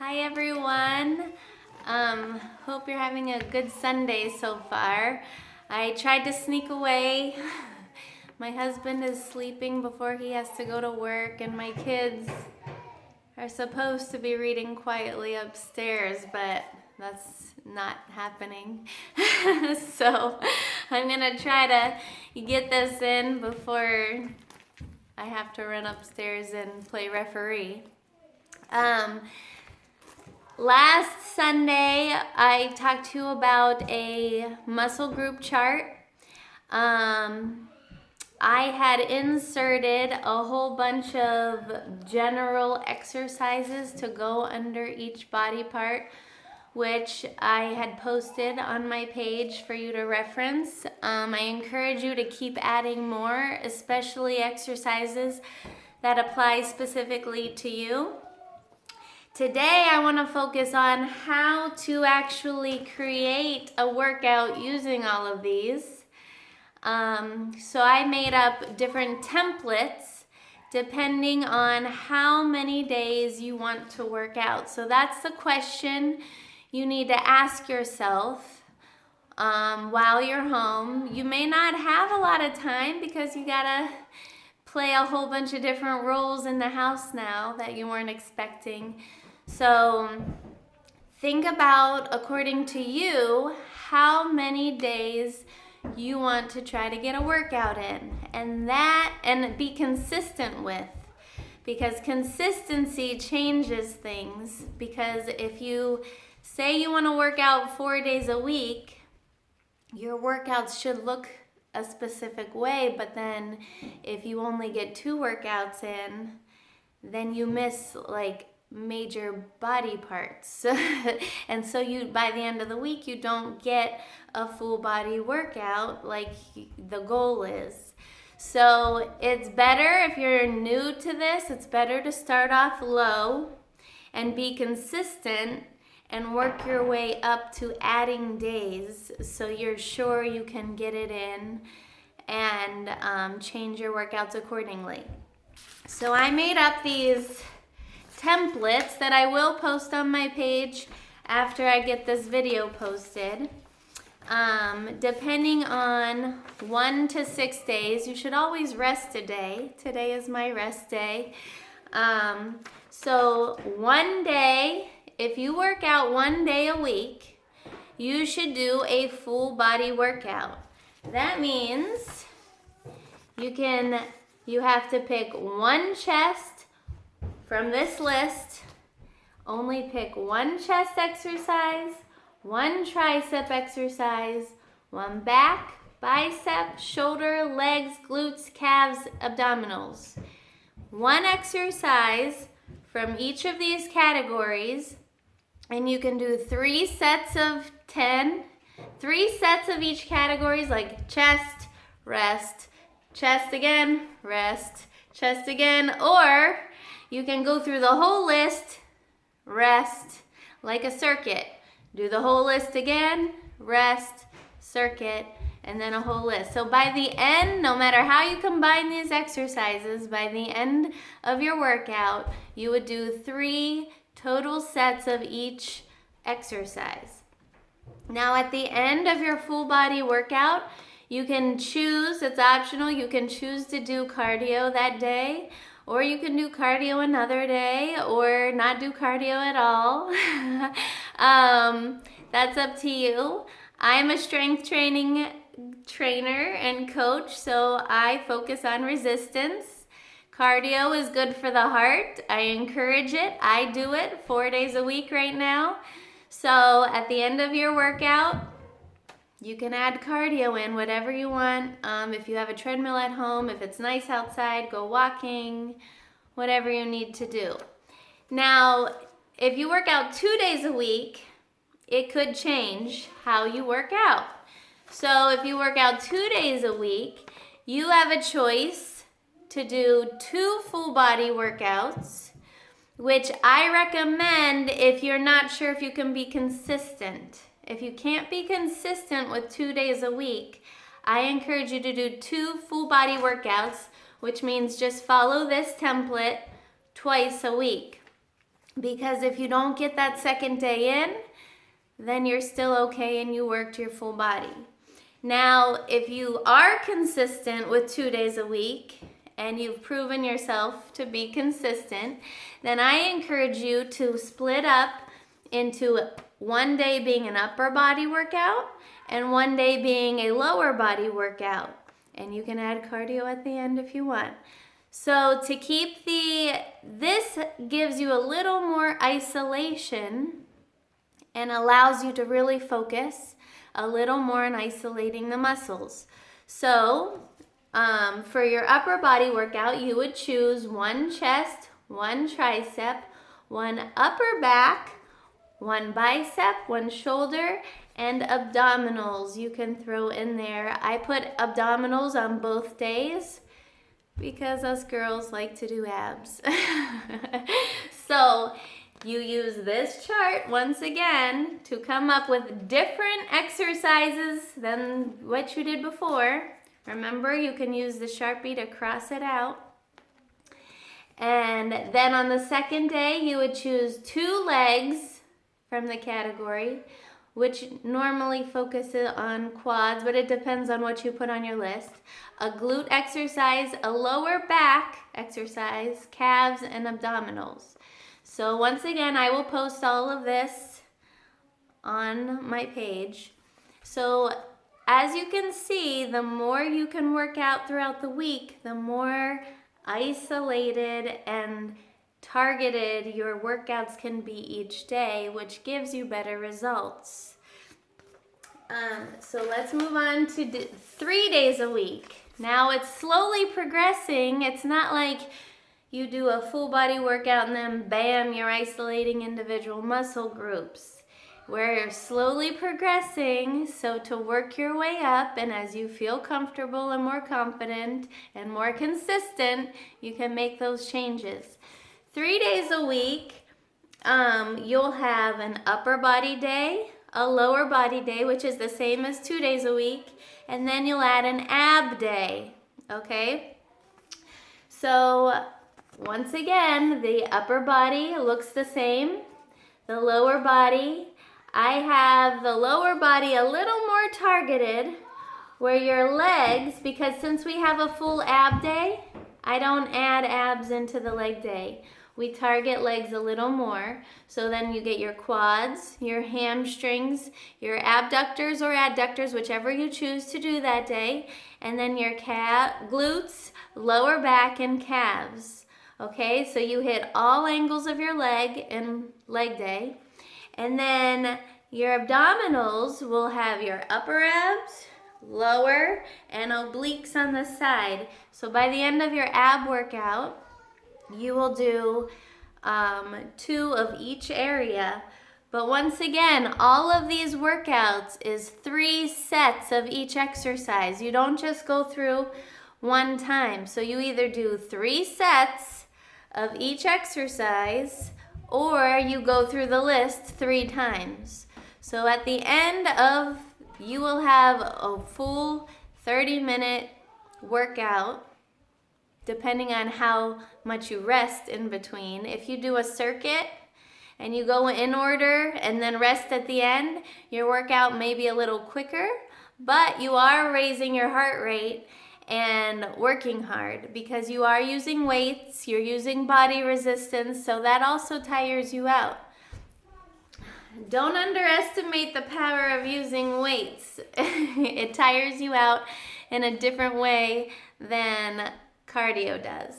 Hi everyone. Hope you're having a good Sunday so far. I tried to sneak away. My husband is sleeping before he has to go to work, and my kids are supposed to be reading quietly upstairs, but that's not happening. So I'm gonna try to get this in before I have to run upstairs and play referee. Last Sunday, I talked to you about a muscle group chart. I had inserted a whole bunch of general exercises to go under each body part, which I had posted on my page for you to reference. I encourage you to keep adding more, especially exercises that apply specifically to you. Today, I want to focus on how to actually create a workout using all of these. So I made up different templates depending on how many days you want to work out. So that's the question you need to ask yourself while you're home. You may not have a lot of time because you gotta play a whole bunch of different roles in the house now that you weren't expecting. So think about, according to you, how many days you want to try to get a workout in, and be consistent with, because consistency changes things. Because if you say you want to work out 4 days a week, your workouts should look a specific way, but then if you only get 2 workouts in, then you miss like major body parts. And so you, by the end of the week, you don't get a full body workout like the goal is. So it's better, if you're new to this, it's better to start off low and be consistent and work your way up to adding days so you're sure you can get it in and change your workouts accordingly. So I made up these templates that I will post on my page after I get this video posted. Depending on 1 to 6 days, you should always rest a day. Today is my rest day. So one day, if you work out 1 day a week, you should do a full body workout. That means you have to pick one chest from this list. Only pick one chest exercise, one tricep exercise, one back, bicep, shoulder, legs, glutes, calves, abdominals. One exercise from each of these categories, and you can do 3 sets of 10. 3 sets of each categories, like chest, rest, chest again, rest, chest again, or you can go through the whole list, rest, like a circuit. Do the whole list again, rest, circuit, and then a whole list. So by the end, no matter how you combine these exercises, by the end of your workout, you would do 3 total sets of each exercise. Now at the end of your full body workout, you can choose, it's optional, you can choose to do cardio that day, or you can do cardio another day, or not do cardio at all. That's up to you. I'm a strength training trainer and coach, so I focus on resistance. Cardio is good for the heart. I encourage it. I do it 4 days a week right now. So at the end of your workout, you can add cardio in, whatever you want. If you have a treadmill at home, if it's nice outside, go walking, whatever you need to do. Now, if you work out 2 days a week, it could change how you work out. So if you work out 2 days a week, you have a choice to do 2 full body workouts, which I recommend if you're not sure if you can be consistent. If you can't be consistent with 2 days a week, I encourage you to do 2 full body workouts, which means just follow this template twice a week. because if you don't get that second day in, then you're still okay and you worked your full body. Now, if you are consistent with 2 days a week and you've proven yourself to be consistent, then I encourage you to split up into one day being an upper body workout and one day being a lower body workout. And you can add cardio at the end if you want. So to keep this gives you a little more isolation and allows you to really focus a little more on isolating the muscles. So for your upper body workout, you would choose one chest, one tricep, one upper back, one bicep, one shoulder, and abdominals you can throw in there. I put abdominals on both days because us girls like to do abs. So you use this chart once again to come up with different exercises than what you did before. Remember, you can use the Sharpie to cross it out. And then on the second day, you would choose 2 legs from the category, which normally focuses on quads, but it depends on what you put on your list. A glute exercise, a lower back exercise, calves, and abdominals. So once again, I will post all of this on my page. So as you can see, the more you can work out throughout the week, the more isolated and targeted your workouts can be each day, which gives you better results. So let's move on to 3 days a week. Now it's slowly progressing. It's not like you do a full body workout and then bam, you're isolating individual muscle groups. We're slowly progressing, so to work your way up, and as you feel comfortable and more confident and more consistent, you can make those changes. 3 days a week, you'll have an upper body day, a lower body day, which is the same as 2 days a week, and then you'll add an ab day, okay? So once again, the upper body looks the same. The lower body, I have the lower body a little more targeted, where your legs, because since we have a full ab day, I don't add abs into the leg day. We target legs a little more, so then you get your quads, your hamstrings, your abductors or adductors, whichever you choose to do that day, and then your glutes, lower back, and calves. Okay, so you hit all angles of your leg in leg day. And then your abdominals will have your upper abs, lower, and obliques on the side. So by the end of your ab workout, you will do 2 of each area. But once again, all of these workouts is 3 sets of each exercise. You don't just go through one time. So you either do 3 sets of each exercise, or you go through the list 3 times. So at the end of, you will have a full 30-minute workout, depending on how much you rest in between. If you do a circuit and you go in order and then rest at the end, your workout may be a little quicker, but you are raising your heart rate and working hard because you are using weights, you're using body resistance, so that also tires you out. Don't underestimate the power of using weights. It tires you out in a different way than cardio does.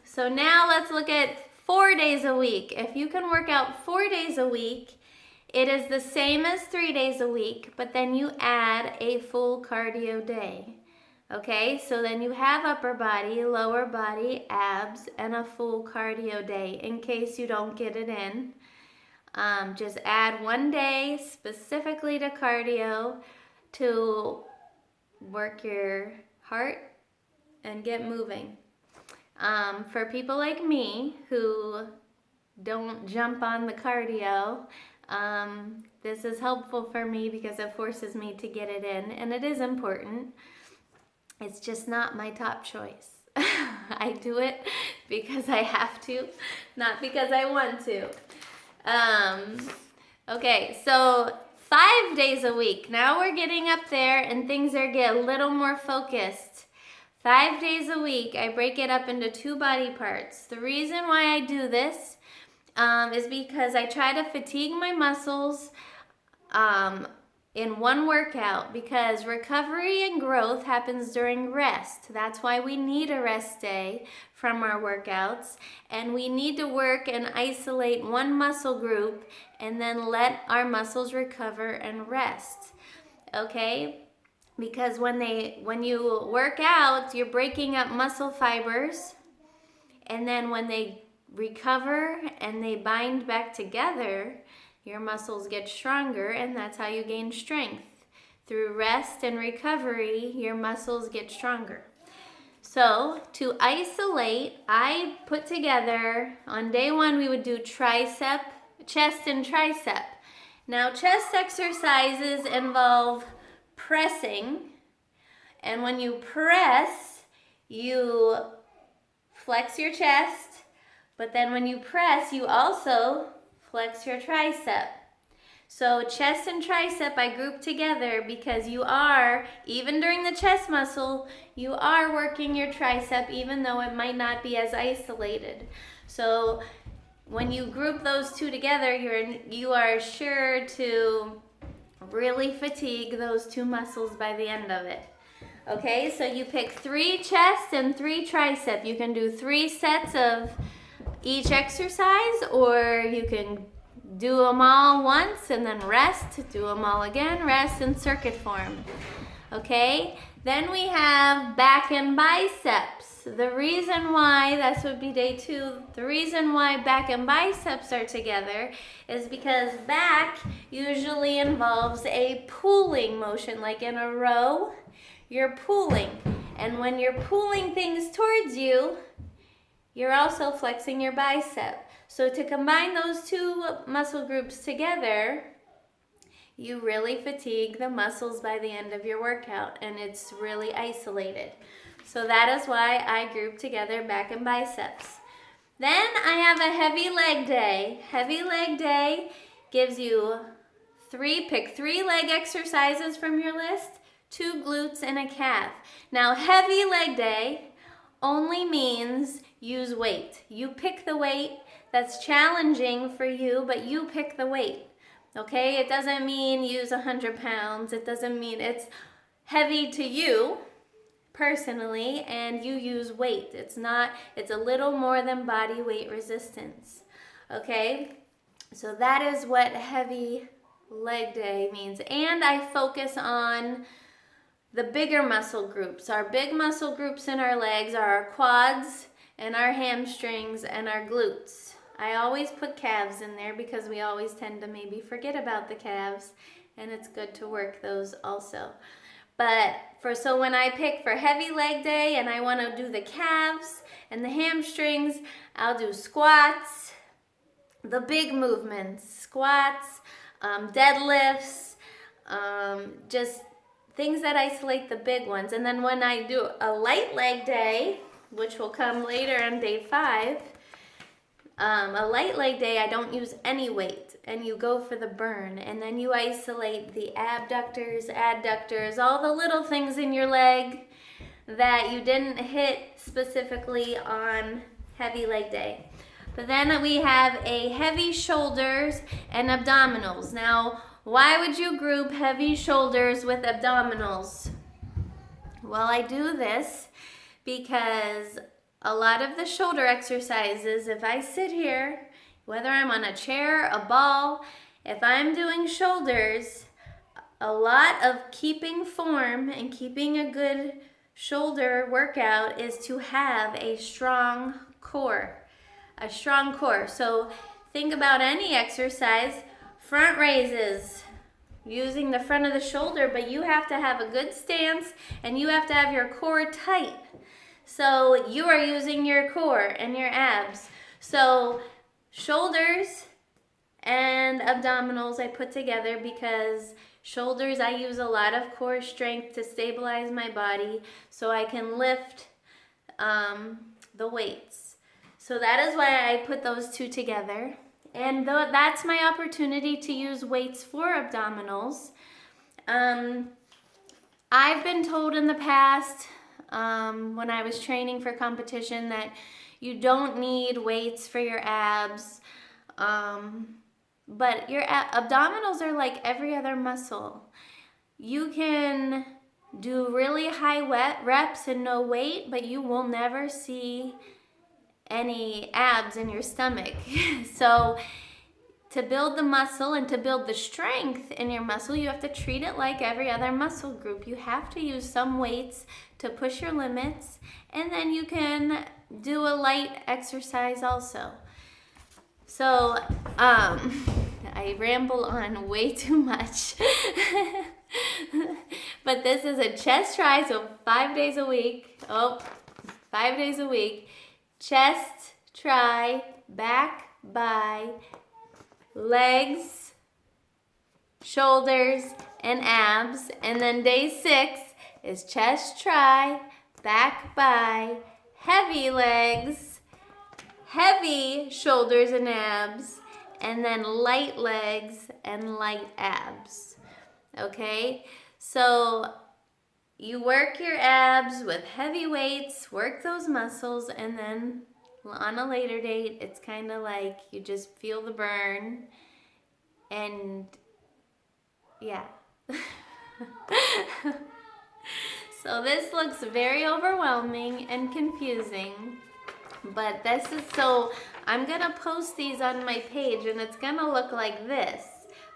So now let's look at 4 days a week. If you can work out 4 days a week, it is the same as 3 days a week, but then you add a full cardio day. Okay, so then you have upper body, lower body, abs, and a full cardio day in case you don't get it in. Just add 1 day specifically to cardio to work your heart and get moving. For people like me who don't jump on the cardio, this is helpful for me because it forces me to get it in, and it is important. It's just not my top choice. I do it because I have to, not because I want to. Okay, so 5 days a week. Now we're getting up there and things are getting a little more focused. 5 days a week, I break it up into 2 body parts. The reason why I do this is because I try to fatigue my muscles in one workout, because recovery and growth happens during rest. That's why we need a rest day from our workouts, and we need to work and isolate one muscle group and then let our muscles recover and rest. Okay? Because when you work out, you're breaking up muscle fibers, and then when they recover and they bind back together, your muscles get stronger, and that's how you gain strength. Through rest and recovery, your muscles get stronger. So to isolate, I put together, on day 1, we would do tricep, chest and tricep. Now chest exercises involve pressing, and when you press, you flex your chest, but then when you press, you also flex your tricep. So chest and tricep I group together because you are, even during the chest muscle, you are working your tricep even though it might not be as isolated. So when you group those two together, you are sure to really fatigue those 2 muscles by the end of it. Okay, so you pick 3 chest and 3 tricep. You can do 3 sets of each exercise, or you can do them all once and then rest, do them all again, rest in circuit form. Okay, then we have back and biceps. The reason why, this would be day 2, the reason why back and biceps are together is because back usually involves a pulling motion, like in a row, you're pulling. And when you're pulling things towards you, you're also flexing your bicep. So to combine those 2 muscle groups together, you really fatigue the muscles by the end of your workout, and it's really isolated. So that is why I group together back and biceps. Then I have a heavy leg day. Heavy leg day gives you pick 3 leg exercises from your list, 2 glutes and a calf. Now heavy leg day only means use weight. You pick the weight that's challenging for you, but you pick the weight. Okay, it doesn't mean use 100 pounds. It doesn't mean it's heavy to you personally and you use weight. It's a little more than body weight resistance. Okay, so that is what heavy leg day means. And I focus on the bigger muscle groups. Our big muscle groups in our legs are our quads and our hamstrings and our glutes. I always put calves in there because we always tend to maybe forget about the calves, and it's good to work those also. But so when I pick for heavy leg day and I want to do the calves and the hamstrings, I'll do squats, the big movements, squats, deadlifts, just things that isolate the big ones. And then when I do a light leg day, which will come later on day 5, a light leg day, I don't use any weight, and you go for the burn, and then you isolate the abductors, adductors, all the little things in your leg that you didn't hit specifically on heavy leg day. But then we have a heavy shoulders and abdominals. Now, why would you group heavy shoulders with abdominals? Well, I do this because a lot of the shoulder exercises, if I sit here, whether I'm on a chair, a ball, if I'm doing shoulders, a lot of keeping form and keeping a good shoulder workout is to have a strong core. A strong core. So think about any exercise, front raises, using the front of the shoulder, but you have to have a good stance and you have to have your core tight. So you are using your core and your abs. So shoulders and abdominals I put together because shoulders I use a lot of core strength to stabilize my body so I can lift the weights. So that is why I put those two together. And that's my opportunity to use weights for abdominals. I've been told in the past, when I was training for competition, that you don't need weights for your abs. But your abdominals are like every other muscle. You can do really high reps and no weight, but you will never see any abs in your stomach. So to build the muscle and to build the strength in your muscle, you have to treat it like every other muscle group. You have to use some weights to push your limits, and then you can do a light exercise also. So, I ramble on way too much. But this is a chest try, so 5 days a week. 5 days a week. Chest, try, back, by, legs, shoulders, and abs. And then day 6 is chest, try, back, by, heavy legs, heavy shoulders and abs, and then light legs and light abs. Okay? So you work your abs with heavy weights, work those muscles, and then on a later date, it's kind of like you just feel the burn. And yeah. So this looks very overwhelming and confusing. But this is, so I'm going to post these on my page, and it's going to look like this.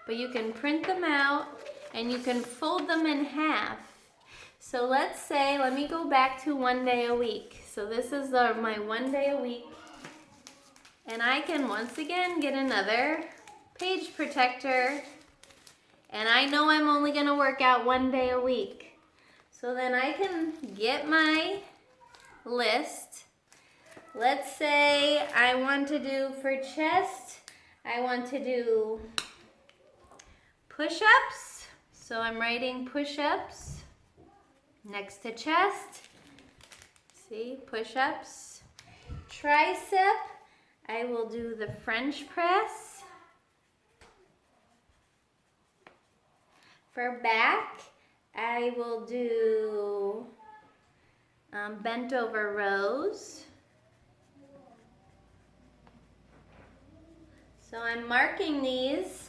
But you can print them out and you can fold them in half. So let's say, let me go back to 1 day a week. So this is my 1 day a week. And I can once again get another page protector. And I know I'm only going to work out 1 day a week. So then I can get my list. Let's say I want to do for chest, I want to do push-ups. So I'm writing push-ups next to chest. See, push-ups. Tricep, I will do the French press. For back, I will do bent over rows. So I'm marking these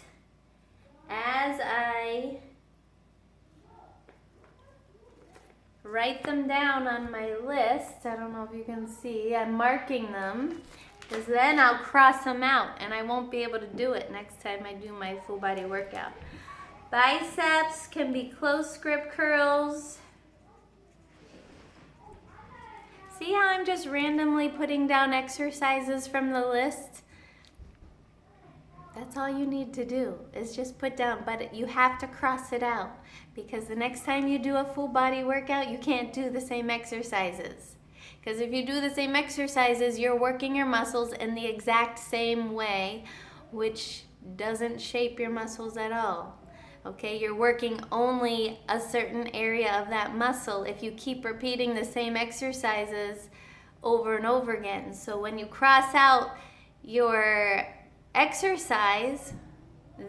as I write them down on my list. I don't know if you can see. I'm marking them because then I'll cross them out and I won't be able to do it next time I do my full body workout. Biceps can be close grip curls. See how I'm just randomly putting down exercises from the list? That's all you need to do is just put down, but you have to cross it out because the next time you do a full body workout, you can't do the same exercises. Because if you do the same exercises, you're working your muscles in the exact same way, which doesn't shape your muscles at all. Okay, you're working only a certain area of that muscle if you keep repeating the same exercises over and over again. So when you cross out your exercise,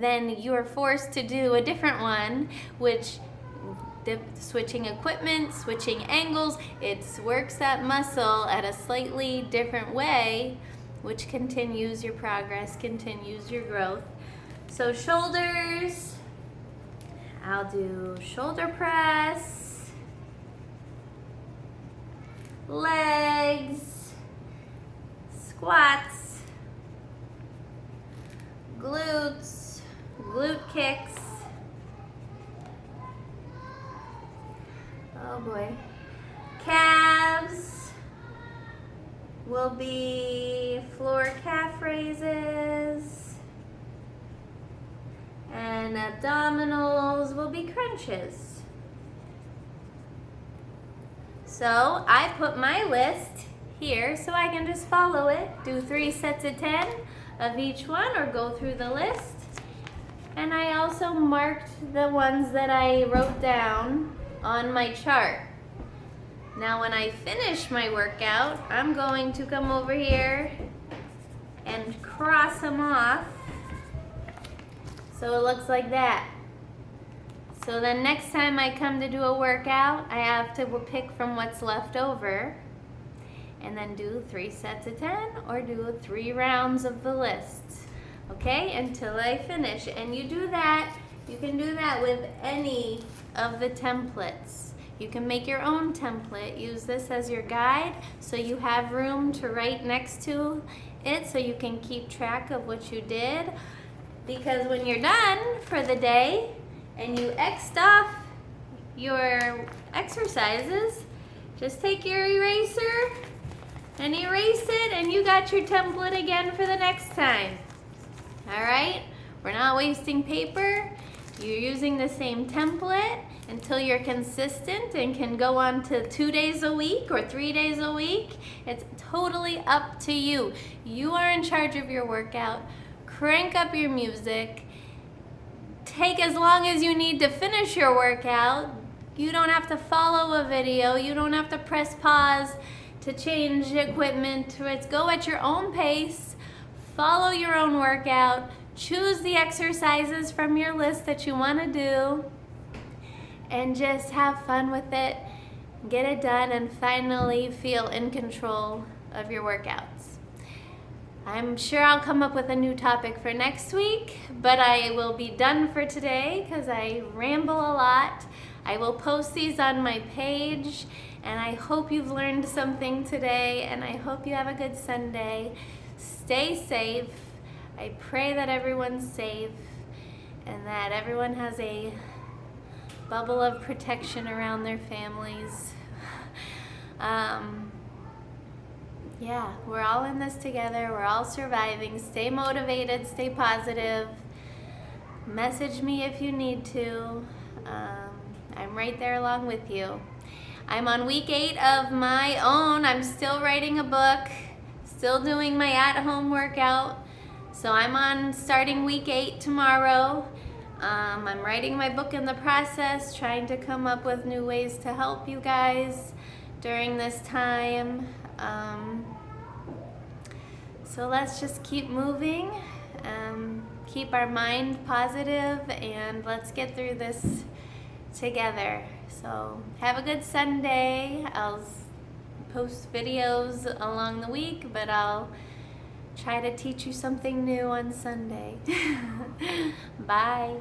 then you're forced to do a different one, which switching equipment, switching angles, it works that muscle at a slightly different way, which continues your progress, continues your growth. So shoulders, I'll do shoulder press, legs, squats, glutes, glute kicks, oh boy, calves will be floor calf raises, and abdominals will be crunches. So I put my list here so I can just follow it, do 3 sets of 10 of each one or go through the list. And I also marked the ones that I wrote down on my chart. Now when I finish my workout, I'm going to come over here and cross them off so it looks like that. So then next time I come to do a workout, I have to pick from what's left over and then do 3 sets of 10 or do 3 rounds of the list. Okay, until I finish. And you do that, you can do that with any of the templates. You can make your own template. Use this as your guide so you have room to write next to it so you can keep track of what you did. Because when you're done for the day and you X'd off your exercises, just take your eraser and erase it and you got your template again for the next time. All right? We're not wasting paper. You're using the same template until you're consistent and can go on to 2 days a week or 3 days a week. It's totally up to you. You are in charge of your workout. Crank up your music. Take as long as you need to finish your workout. You don't have to follow a video. You don't have to press pause to change equipment. Go at your own pace. Follow your own workout. Choose the exercises from your list that you want to do. And just have fun with it, get it done, and finally feel in control of your workouts. I'm sure I'll come up with a new topic for next week, but I will be done for today because I ramble a lot. I will post these on my page, and I hope you've learned something today, and I hope you have a good Sunday. Stay safe. I pray that everyone's safe and that everyone has a bubble of protection around their families. Yeah, we're all in this together. We're all surviving. Stay motivated, stay positive. Message me if you need to. I'm right there along with you. I'm on week 8 of my own. I'm still writing a book, still doing my at-home workout. So I'm on starting week 8 tomorrow. I'm writing my book in the process, trying to come up with new ways to help you guys during this time. So let's just keep moving, keep our mind positive, and let's get through this together. So have a good Sunday. I'll post videos along the week, but I'll try to teach you something new on Sunday. Bye.